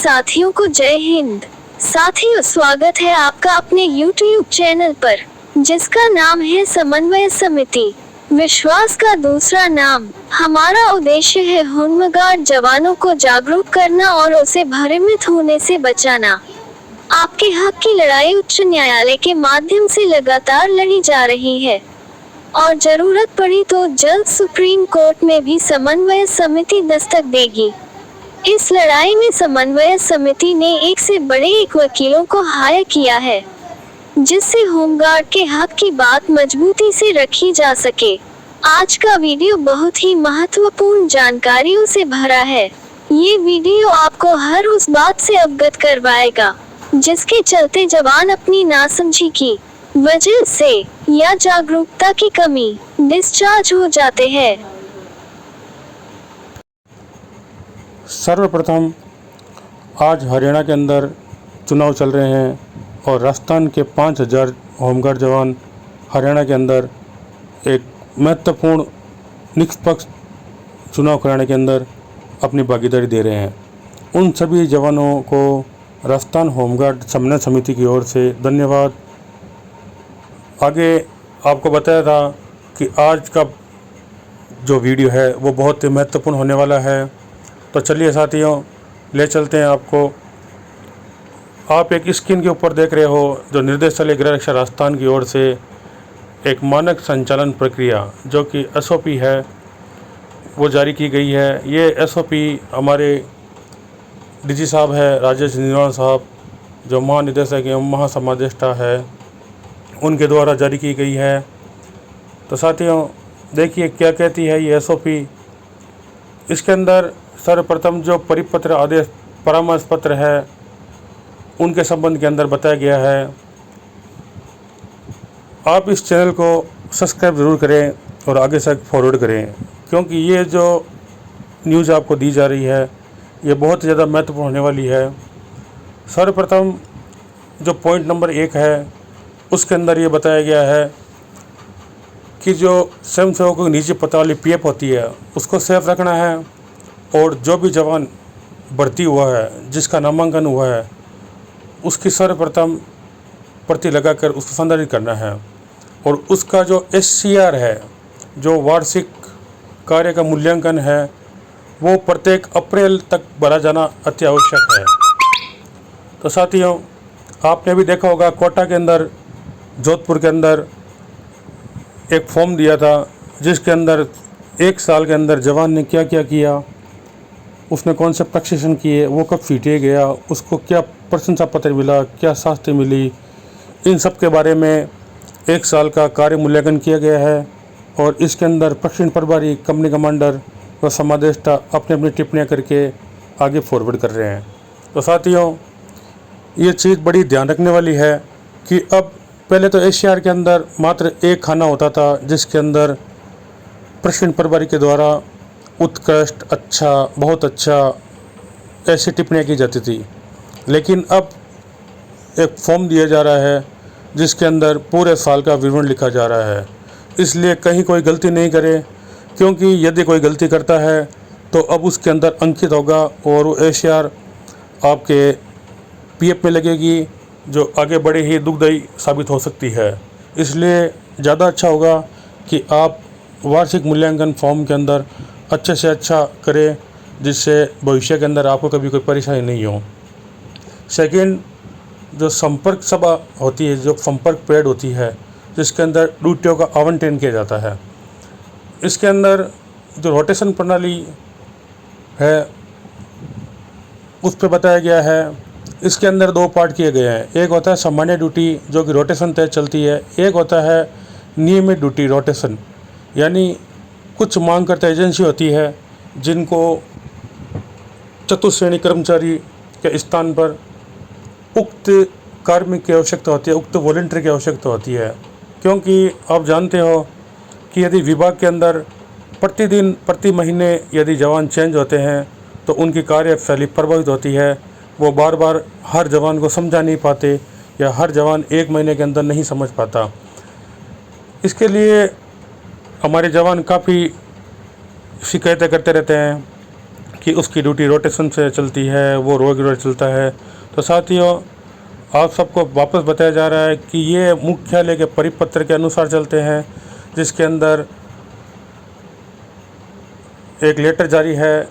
साथियों को जय हिंद। साथियों, स्वागत है आपका अपने YouTube चैनल पर, जिसका नाम है समन्वय समिति। विश्वास का दूसरा नाम। हमारा उद्देश्य है होमगार्ड जवानों को जागरूक करना और उसे भ्रमित होने से बचाना। आपके हक की लड़ाई उच्च न्यायालय के माध्यम से लगातार लड़ी जा रही है और जरूरत पड़ी तो जल्द सुप्रीम कोर्ट में भी समन्वय समिति दस्तक देगी। इस लड़ाई में समन्वय समिति ने एक से बड़े एक वकीलों को हायर किया है, जिससे होमगार्ड के हक की बात मजबूती से रखी जा सके। आज का वीडियो बहुत ही महत्वपूर्ण जानकारियों से भरा है। ये वीडियो आपको हर उस बात से अवगत करवाएगा जिसके चलते जवान अपनी नासमझी की वजह से या जागरूकता की कमी डिस्चार्ज हो जाते हैं। सर्वप्रथम आज हरियाणा के अंदर चुनाव चल रहे हैं और राजस्थान के 5000 होमगार्ड जवान हरियाणा के अंदर एक महत्वपूर्ण निष्पक्ष चुनाव कराने के अंदर अपनी भागीदारी दे रहे हैं। उन सभी जवानों को राजस्थान होमगार्ड समन्वय समिति की ओर से धन्यवाद। आगे आपको बताया था कि आज का जो वीडियो है वो बहुत ही महत्वपूर्ण होने वाला है, तो चलिए साथियों ले चलते हैं आपको। आप एक स्क्रीन के ऊपर देख रहे हो जो निर्देशालय गृह रक्षा राजस्थान की ओर से एक मानक संचालन प्रक्रिया जो कि SOP है वो जारी की गई है। ये SOP हमारे DG साहब है राजेश निर्वाण साहब, जो महानिदेशक एवं महासमादेष्टा है, उनके द्वारा जारी की गई है। तो साथियों देखिए क्या कहती है ये SOP। इसके अंदर सर्वप्रथम जो परिपत्र आदेश परामर्श पत्र है उनके संबंध के अंदर बताया गया है। आप इस चैनल को सब्सक्राइब ज़रूर करें और आगे से फॉरवर्ड करें, क्योंकि ये जो न्यूज़ आपको दी जा रही है ये बहुत ज़्यादा महत्वपूर्ण होने वाली है। सर्वप्रथम जो पॉइंट नंबर 1 है उसके अंदर ये बताया गया है कि जो स्वयंसेवकों की निजी पत्र वाली PF होती है उसको सेफ रखना है, और जो भी जवान भर्ती हुआ है जिसका नामांकन हुआ है उसकी सर्वप्रथम प्रति लगाकर उसको संदर्भित करना है, और उसका जो SCR है, जो वार्षिक कार्य का मूल्यांकन है, वो प्रत्येक अप्रैल तक भरा जाना अति आवश्यक है। तो साथियों आपने भी देखा होगा कोटा के अंदर, जोधपुर के अंदर एक फॉर्म दिया था जिसके अंदर 1 साल के अंदर जवान ने क्या क्या किया, उसने कौन से प्रशिक्षण किए, वो कब फीटे गया, उसको क्या प्रशंसा पत्र मिला, क्या शास्ति मिली, इन सब के बारे में 1 साल का कार्य मूल्यांकन किया गया है। और इसके अंदर प्रशिक्षण प्रभारी, कंपनी कमांडर व समादेष्टा अपनी अपनी टिप्पणियाँ करके आगे फॉरवर्ड कर रहे हैं। तो साथियों ये चीज़ बड़ी ध्यान रखने वाली है कि अब पहले तो SCR के अंदर मात्र एक खाना होता था जिसके अंदर प्रशिक्षण प्रभारी के द्वारा उत्कृष्ट, अच्छा, बहुत अच्छा ऐसी टिप्पणियाँ की जाती थी, लेकिन अब एक फॉर्म दिया जा रहा है जिसके अंदर पूरे साल का विवरण लिखा जा रहा है। इसलिए कहीं कोई गलती नहीं करे, क्योंकि यदि कोई गलती करता है तो अब उसके अंदर अंकित होगा और वो SCR आपके PF में लगेगी, जो आगे बड़े ही दुखदायी साबित हो सकती है। इसलिए ज़्यादा अच्छा होगा कि आप वार्षिक मूल्यांकन फॉर्म के अंदर अच्छे से अच्छा करें, जिससे भविष्य के अंदर आपको कभी कोई परेशानी नहीं हो। सेकंड, जो संपर्क सभा होती है, जो संपर्क परेड होती है, जिसके अंदर ड्यूटियों का आवंटन किया जाता है, इसके अंदर जो रोटेशन प्रणाली है उस पर बताया गया है। इसके अंदर 2 पार्ट किए गए हैं। एक होता है सामान्य ड्यूटी जो कि रोटेशन तय चलती है, एक होता है नियमित ड्यूटी रोटेशन, यानी कुछ मांग करता एजेंसी होती है जिनको चतुश्रेणी कर्मचारी के स्थान पर उक्त कार्मिक की आवश्यकता होती है, उक्त वॉलंटियर की आवश्यकता होती है। क्योंकि आप जानते हो कि यदि विभाग के अंदर प्रतिदिन प्रति महीने यदि जवान चेंज होते हैं तो उनकी कार्यशैली प्रभावित होती है। वो बार बार हर जवान को समझा नहीं पाते या हर जवान 1 महीने के अंदर नहीं समझ पाता। इसके लिए हमारे जवान काफ़ी शिकायतें करते रहते हैं कि उसकी ड्यूटी रोटेशन से चलती है, वो रेगुलर चलता है। तो साथियों, आप सबको वापस बताया जा रहा है कि ये मुख्यालय के परिपत्र के अनुसार चलते हैं, जिसके अंदर एक लेटर जारी है।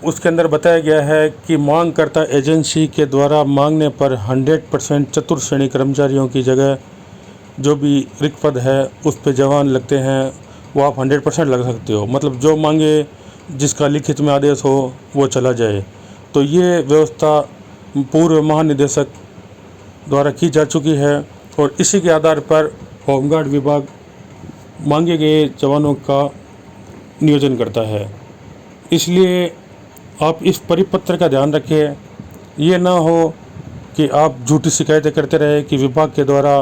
उसके अंदर बताया गया है कि मांगकर्ता एजेंसी के द्वारा मांगने पर 100% चतुर्थ श्रेणी कर्मचारियों की जगह जो भी रिक्त पद है उस पे जवान लगते हैं, वो आप 100% लग सकते हो। मतलब जो मांगे, जिसका लिखित में आदेश हो वो चला जाए। तो ये व्यवस्था पूर्व महानिदेशक द्वारा की जा चुकी है और इसी के आधार पर होमगार्ड विभाग मांगे गए जवानों का नियोजन करता है। इसलिए आप इस परिपत्र का ध्यान रखें। ये ना हो कि आप झूठी शिकायतें करते रहे कि विभाग के द्वारा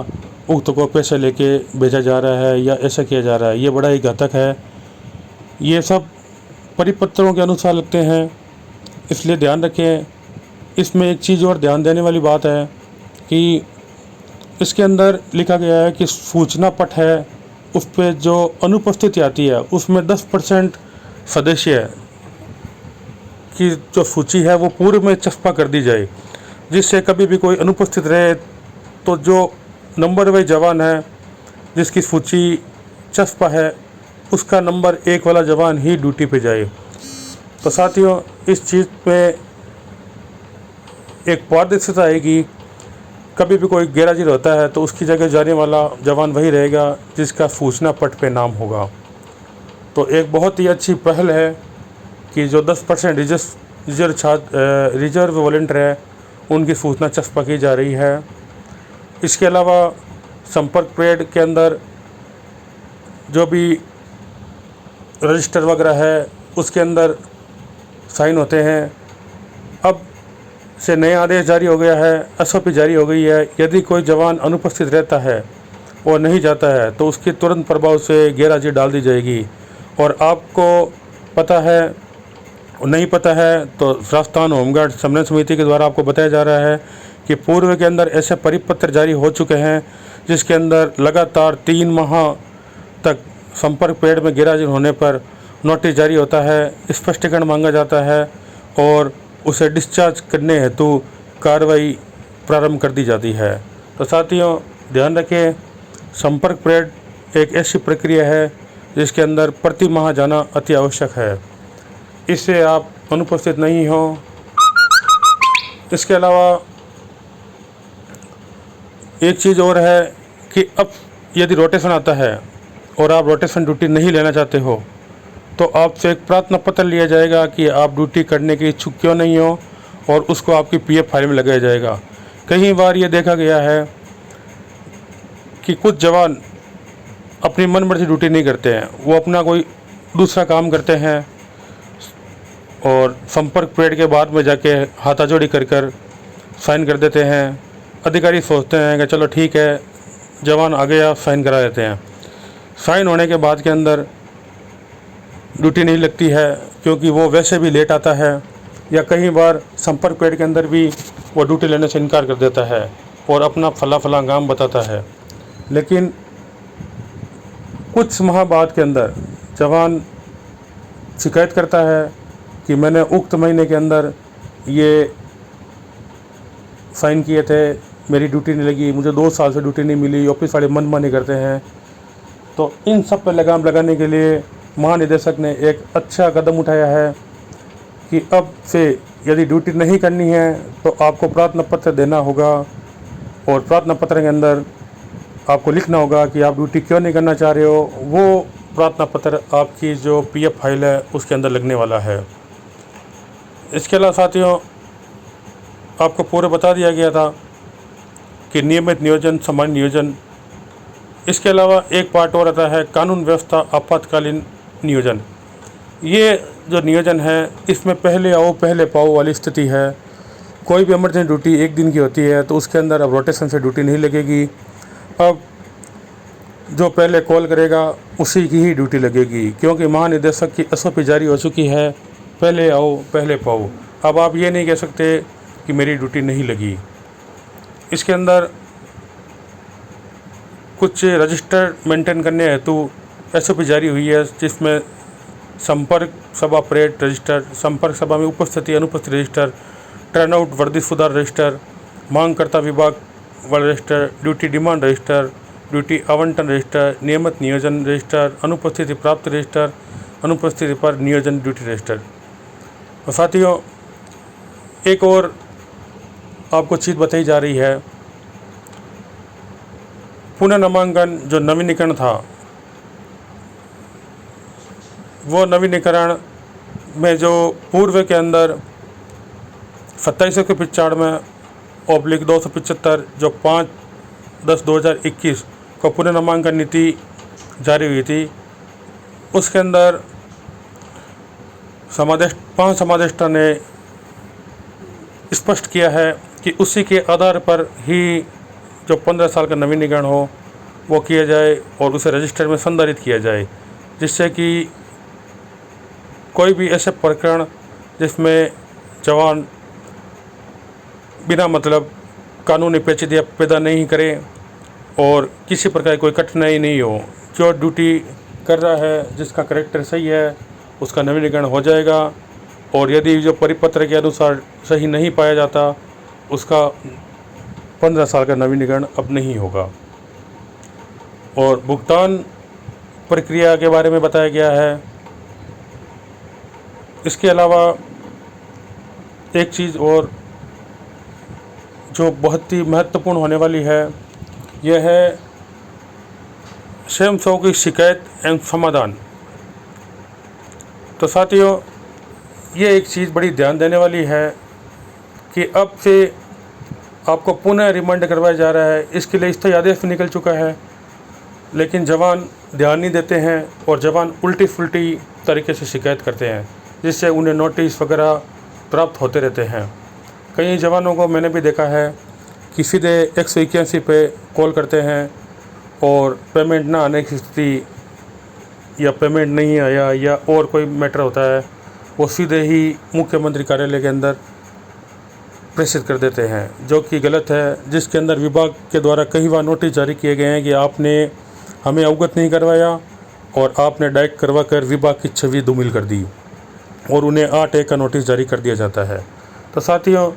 उक्त को पैसे लेके भेजा जा रहा है या ऐसा किया जा रहा है। ये बड़ा ही घातक है। ये सब परिपत्रों के अनुसार लगते हैं, इसलिए ध्यान रखें। इसमें एक चीज़ और ध्यान देने वाली बात है कि इसके अंदर लिखा गया है कि सूचना पट है, उस पर जो अनुपस्थिति आती है उसमें 10% सदस्य की जो सूची है वो पूर्व में चस्पा कर दी जाए, जिससे कभी भी कोई अनुपस्थित रहे तो जो नंबर वाइज जवान है जिसकी सूची चस्पा है उसका नंबर 1 वाला जवान ही ड्यूटी पे जाए। तो साथियों, इस चीज़ पे एक पारदर्शिता आएगी। कभी भी कोई गैरहाजिर होता है तो उसकी जगह जाने वाला जवान वही रहेगा जिसका सूचना पट पे नाम होगा। तो एक बहुत ही अच्छी पहल है कि जो 10% रिजर्व वॉलंटियर है उनकी सूचना चस्पा की जा रही है। इसके अलावा संपर्क परेड के अंदर जो भी रजिस्टर वगैरह है उसके अंदर साइन होते हैं। अब से नया आदेश जारी हो गया है, एसओपी जारी हो गई है। यदि कोई जवान अनुपस्थित रहता है और नहीं जाता है तो उसकी तुरंत प्रभाव से गैरहाजिरी डाल दी जाएगी। और आपको पता है और नहीं पता है तो राजस्थान होमगार्ड समन्वय समिति के द्वारा आपको बताया जा रहा है कि पूर्व के अंदर ऐसे परिपत्र जारी हो चुके हैं जिसके अंदर लगातार 3 माह तक संपर्क परेड में गैरहाजिर होने पर नोटिस जारी होता है, स्पष्टीकरण मांगा जाता है और उसे डिस्चार्ज करने हेतु कार्रवाई प्रारंभ कर दी जाती है। तो साथियों, ध्यान रखें, संपर्क परेड एक ऐसी प्रक्रिया है जिसके अंदर प्रति माह जाना अति आवश्यक है। इससे आप अनुपस्थित नहीं हो। इसके अलावा एक चीज़ और है कि अब यदि रोटेशन आता है और आप रोटेशन ड्यूटी नहीं लेना चाहते हो तो आपसे एक प्रार्थना पत्र लिया जाएगा कि आप ड्यूटी करने के इच्छुक क्यों नहीं हो और उसको आपकी पीएफ फाइल में लगाया जाएगा। कई बार ये देखा गया है कि कुछ जवान अपनी मनमर्जी ड्यूटी नहीं करते हैं, वो अपना कोई दूसरा काम करते हैं और संपर्क परेड के बाद में जाके हाथाजोड़ी कर साइन कर देते हैं। अधिकारी सोचते हैं कि चलो ठीक है, जवान आ गया, साइन करा देते हैं। साइन होने के बाद के अंदर ड्यूटी नहीं लगती है क्योंकि वो वैसे भी लेट आता है, या कई बार संपर्क परेड के अंदर भी वो ड्यूटी लेने से इनकार कर देता है और अपना फला काम बताता है। लेकिन कुछ माह बाद के अंदर जवान शिकायत करता है कि मैंने उक्त महीने के अंदर ये साइन किए थे, मेरी ड्यूटी नहीं लगी, मुझे 2 साल से ड्यूटी नहीं मिली, ऑफिस वाले मनमानी करते हैं। तो इन सब पर लगाम लगाने के लिए महानिदेशक ने एक अच्छा कदम उठाया है कि अब से यदि ड्यूटी नहीं करनी है तो आपको प्रार्थना पत्र देना होगा और प्रार्थना पत्र के अंदर आपको लिखना होगा कि आप ड्यूटी क्यों नहीं करना चाह रहे हो। वो प्रार्थना पत्र आपकी जो पीएफ फाइल है उसके अंदर लगने वाला है। इसके अलावा साथियों, आपको पूरे बता दिया गया था कि नियमित नियोजन, सामान्य नियोजन। इसके अलावा एक पार्ट और आता है कानून व्यवस्था आपातकालीन नियोजन। ये जो नियोजन है इसमें पहले आओ पहले पाओ वाली स्थिति है। कोई भी इमरजेंसी ड्यूटी 1 दिन की होती है तो उसके अंदर अब रोटेशन से ड्यूटी नहीं लगेगी। अब जो पहले कॉल करेगा उसी की ही ड्यूटी लगेगी, क्योंकि महानिदेशक की एसओपी जारी हो चुकी है, पहले आओ पहले पाओ। अब आप ये नहीं कह सकते कि मेरी ड्यूटी नहीं लगी। इसके अंदर कुछ रजिस्टर मेंटेन करने हेतु एसओपी जारी हुई है जिसमें संपर्क सभा परेड रजिस्टर, संपर्क सभा में उपस्थिति अनुपस्थिति रजिस्टर, टर्नआउट वर्दी सुधार रजिस्टर, मांगकर्ता विभाग वाला register, duty demand register, duty आवंटन रजिस्टर, नियमित नियोजन रजिस्टर, अनुपस्थिति प्राप्त रजिस्टर, अनुपस्थिति पर नियोजन ड्यूटी रजिस्टर। और साथियों, एक और आपको चीज़ बताई जा रही है, पुनः नामांकन जो नवीनीकरण था, वो नवीनीकरण में जो पूर्व के अंदर 2795/275 जो 5/10/2021 को पुनः नामांकन नीति जारी हुई थी, उसके अंदर 5 समादेष्टा ने स्पष्ट किया है कि उसी के आधार पर ही जो 15 साल का नवीनीकरण हो वो किया जाए और उसे रजिस्टर में संधारित किया जाए, जिससे कि कोई भी ऐसे प्रकरण जिसमें जवान बिना मतलब कानूनी पेचीदगियां पैदा नहीं करें और किसी प्रकार की कोई कठिनाई नहीं हो। जो ड्यूटी कर रहा है, जिसका करैक्टर सही है, उसका नवीनीकरण हो जाएगा, और यदि जो परिपत्र के अनुसार सही नहीं पाया जाता, उसका 15 साल का नवीनीकरण अब नहीं होगा। और भुगतान प्रक्रिया के बारे में बताया गया है। इसके अलावा एक चीज़ और जो बहुत ही महत्वपूर्ण होने वाली है, यह है स्वयंसेवकों की शिकायत एवं समाधान। तो साथियों, ये एक चीज़ बड़ी ध्यान देने वाली है कि अब से आपको पुनः रिमांड करवाया जा रहा है। इसके लिए स्थायी आदेश भी निकल चुका है, लेकिन जवान ध्यान नहीं देते हैं और जवान उल्टी फुल्टी तरीके से शिकायत करते हैं, जिससे उन्हें नोटिस वगैरह प्राप्त होते रहते हैं। कई जवानों को मैंने भी देखा है कि सीधे 181 पे कॉल करते हैं और पेमेंट ना आने की स्थिति, या पेमेंट नहीं आया, या और कोई मैटर होता है, वो सीधे ही मुख्यमंत्री कार्यालय के अंदर प्रेषित कर देते हैं, जो कि गलत है। जिसके अंदर विभाग के द्वारा कई बार नोटिस जारी किए गए हैं कि आपने हमें अवगत नहीं करवाया और आपने डायरेक्ट करवा कर विभाग की छवि धूमिल कर दी, और उन्हें 8A का नोटिस जारी कर दिया जाता है। तो साथियों,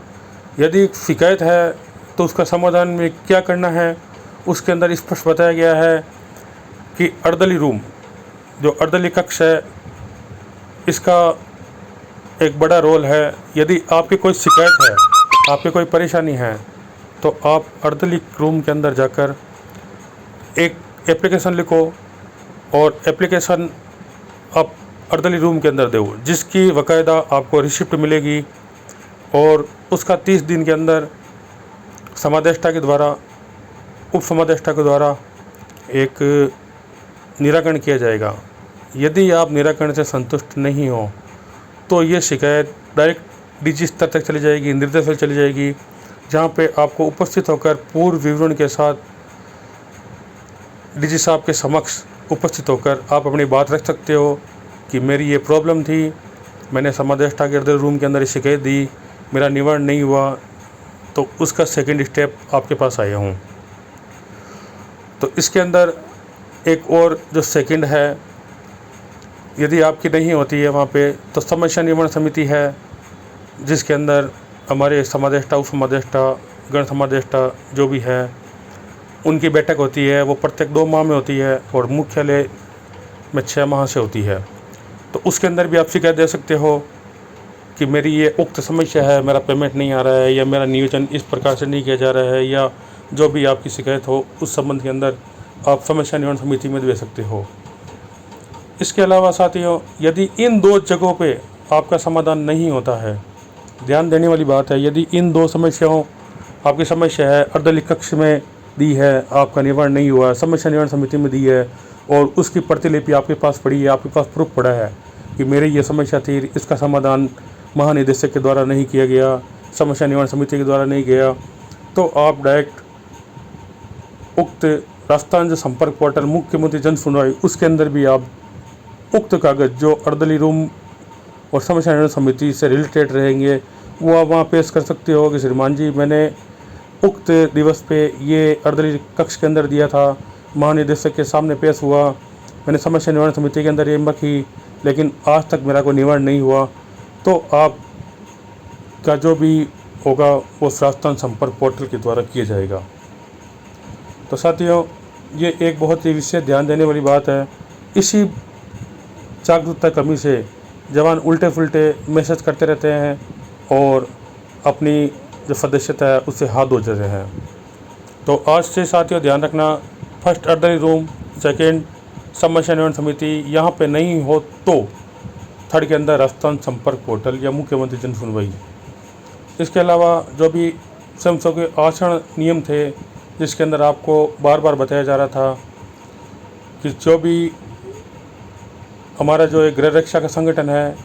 यदि शिकायत है तो उसका समाधान में क्या करना है, उसके अंदर स्पष्ट बताया गया है कि अर्दली रूम, जो अर्दली कक्ष है, इसका एक बड़ा रोल है। यदि आपकी कोई शिकायत है, आपकी कोई परेशानी है, तो आप अर्दली रूम के अंदर जाकर एक एप्लीकेशन लिखो और एप्लीकेशन आप अर्दली रूम के अंदर दो, जिसकी बाकायदा आपको रिसिप्ट मिलेगी, और उसका 30 दिन के अंदर समादेष्टा के द्वारा, उप समादेष्टा के द्वारा एक निराकरण किया जाएगा। यदि आप निराकरण से संतुष्ट नहीं हो तो ये शिकायत डायरेक्ट डीजी स्तर तक चली जाएगी, निर्देशालय चली जाएगी, जहाँ पे आपको उपस्थित होकर पूर्व विवरण के साथ डीजी साहब के समक्ष उपस्थित होकर आप अपनी बात रख सकते हो कि मेरी ये प्रॉब्लम थी, मैंने समादेष्टा के अर्दली रूम के अंदर शिकायत दी, मेरा निवारण नहीं हुआ, तो उसका सेकंड स्टेप आपके पास आया हूँ। तो इसके अंदर एक और जो सेकंड है, यदि आपकी नहीं होती है वहाँ पे, तो समस्या निवारण समिति है, जिसके अंदर हमारे समादेष्टा, उप समादेष्टा, गण समादेष्टा जो भी है, उनकी बैठक होती है। वो प्रत्येक 2 माह में होती है और मुख्यालय में 6 माह से होती है। तो उसके अंदर भी आप शिकायत दे सकते हो कि मेरी ये उक्त समस्या है, मेरा पेमेंट नहीं आ रहा है, या मेरा नियोजन इस प्रकार से नहीं किया जा रहा है, या जो भी आपकी शिकायत हो, उस संबंध के अंदर आप समस्या निवारण समिति में दे सकते हो। इसके अलावा साथियों, यदि इन 2 जगहों पे आपका समाधान नहीं होता है, ध्यान देने वाली बात है, यदि इन 2 समस्याओं, आपकी समस्या है अर्दली कक्ष में दी है, आपका निवारण नहीं हुआ, समस्या निवारण समिति में दी है और उसकी प्रतिलिपि आपके पास पड़ी है, आपके पास प्रूफ पड़ा है कि मेरी ये समस्या थी, इसका समाधान महानिदेशक के द्वारा नहीं किया गया, समस्या निवारण समिति के द्वारा नहीं गया, तो आप डायरेक्ट उक्त राजस्थान जो संपर्क पोर्टल मुख्यमंत्री जन सुनवाई, उसके अंदर भी आप उक्त कागज़ जो अर्दली रूम और समस्या निवारण समिति से रिलेटेड रहेंगे, वो आप वहाँ पेश कर सकते हो कि श्रीमान जी, मैंने उक्त दिवस पे ये अर्दली कक्ष के अंदर दिया था, महानिदेशक के सामने पेश हुआ, मैंने समस्या निवारण समिति के अंदर ये रखी लेकिन आज तक मेरा कोई निवारण नहीं हुआ, तो आप का जो भी होगा वो राजस्थान संपर्क पोर्टल के द्वारा किया जाएगा। तो साथियों, ये एक बहुत ही विशेष ध्यान देने वाली बात है। इसी जागरूकता कमी से जवान उल्टे फुल्टे मैसेज करते रहते हैं और अपनी जो सदस्यता है उससे हाथ धो देते हैं। तो आज से साथियों ध्यान रखना, फर्स्ट अर्दरी रूम, सेकेंड समस्या निवारण समिति, यहाँ पे नहीं हो तो थर्ड के अंदर राजस्थान संपर्क पोर्टल या मुख्यमंत्री जन सुनवाई। इसके अलावा जो भी स्वयं के आचरण नियम थे जिसके अंदर आपको बार बार बताया जा रहा था कि जो भी हमारा जो एक गृह रक्षा का संगठन है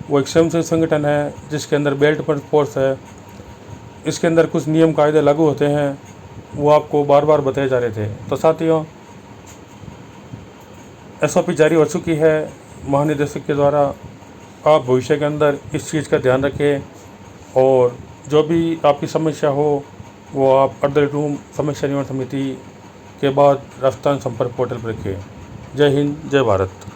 वो एक स्वयंसेवी संगठन है जिसके अंदर बेल्ट पर फोर्स है, इसके अंदर कुछ नियम कायदे लागू होते हैं, वो आपको बार बार बताए जा रहे थे। तो साथियों, SOP जारी हो चुकी है महानिदेशक के द्वारा। आप भविष्य के अंदर इस चीज़ का ध्यान रखें और जो भी आपकी समस्या हो वो आप अर्दरी रूम समस्या निवारण समिति के बाद राजस्थान संपर्क पोर्टल पर रखें। जय हिंद, जय भारत।